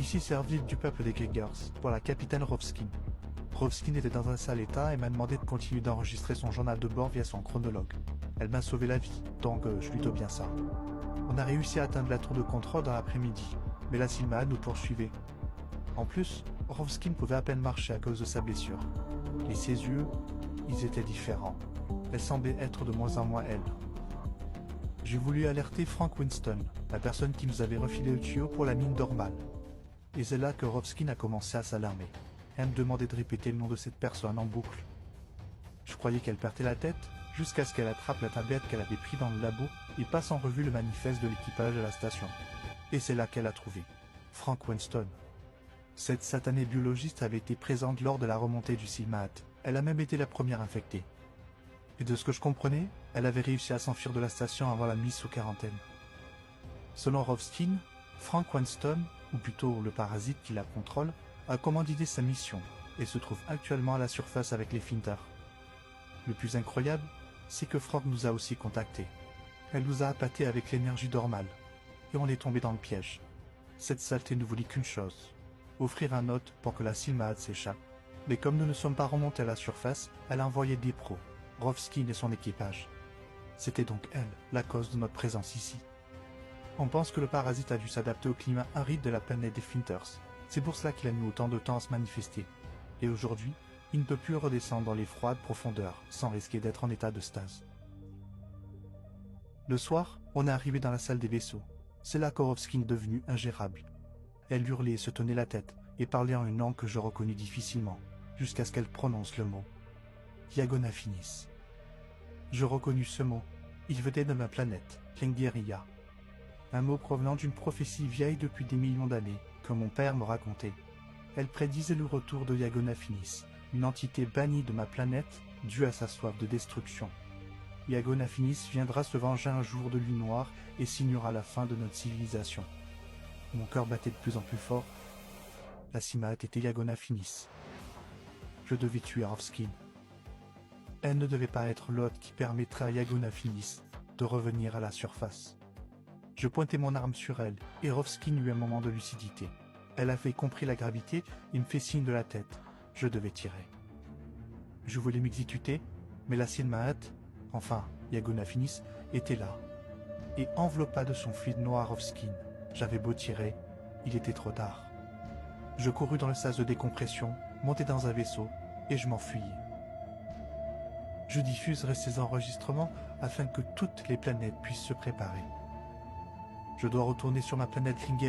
Ici service du peuple des Gregors, pour la capitaine Rovskin. Rovskin était dans un sale état et m'a demandé de continuer d'enregistrer son journal de bord via son chronologue. Elle m'a sauvé la vie, donc je lui dois bien ça. On a réussi à atteindre la tour de contrôle dans l'après-midi, mais la Silmad nous poursuivait. En plus, Rovskin pouvait à peine marcher à cause de sa blessure. Et ses yeux, ils étaient différents. Elle semblait être de moins en moins elle. J'ai voulu alerter Frank Winston, la personne qui nous avait refilé le tuyau pour la mine d'Ormal. Et c'est là que Rovskin a commencé à s'alarmer. Elle me demandait de répéter le nom de cette personne en boucle. Je croyais qu'elle perdait la tête, jusqu'à ce qu'elle attrape la tablette qu'elle avait prise dans le labo et passe en revue le manifeste de l'équipage de la station. Et c'est là qu'elle a trouvé Frank Winston. Cette satanée biologiste avait été présente lors de la remontée du Silmat. Elle a même été la première infectée. Et de ce que je comprenais, elle avait réussi à s'enfuir de la station avant la mise sous quarantaine. Selon Rovskin, Frank Winston, ou plutôt le parasite qui la contrôle, a commandité sa mission et se trouve actuellement à la surface avec les Finters. Le plus incroyable, c'est que Frank nous a aussi contactés. Elle nous a appâtés avec l'énergie d'Ormal. Et on est tombé dans le piège. Cette saleté ne voulait qu'une chose. Offrir un hôte pour que la Silmad s'échappe. Mais comme nous ne sommes pas remontés à la surface, elle a envoyé des pros, Rovskin et son équipage. C'était donc elle, la cause de notre présence ici. On pense que le parasite a dû s'adapter au climat aride de la planète des Finters. C'est pour cela qu'il a mis autant de temps à se manifester. Et aujourd'hui, il ne peut plus redescendre dans les froides profondeurs, sans risquer d'être en état de stase. Le soir, on est arrivé dans la salle des vaisseaux. C'est là que Rovskin est devenue ingérable. Elle hurlait et se tenait la tête, et parlait en une langue que je reconnus difficilement, jusqu'à ce qu'elle prononce le mot Yagona Finis. Je reconnus ce mot. Il venait de ma planète, Klingieria. Un mot provenant d'une prophétie vieille depuis des millions d'années, que mon père me racontait. Elle prédisait le retour de Yagona Finis, une entité bannie de ma planète, due à sa soif de destruction. Yagona Finis viendra se venger un jour de lui noire et signera la fin de notre civilisation. Mon cœur battait de plus en plus fort. La Silmat était Yagona Finis. Je devais tuer Rovskin. Elle ne devait pas être l'hôte qui permettrait à Yagona Finis de revenir à la surface. Je pointais mon arme sur elle, et Rovskin eut un moment de lucidité. Elle avait compris la gravité et me fait signe de la tête. Je devais tirer. Je voulais m'exécuter, mais la Silmat, enfin Yagona Finis, était là, et enveloppa de son fluide noir Rovskin. J'avais beau tirer, il était trop tard. Je courus dans le sas de décompression, montai dans un vaisseau, et je m'enfuyai. Je diffuserai ces enregistrements afin que toutes les planètes puissent se préparer. Je dois retourner sur ma planète Klingieria.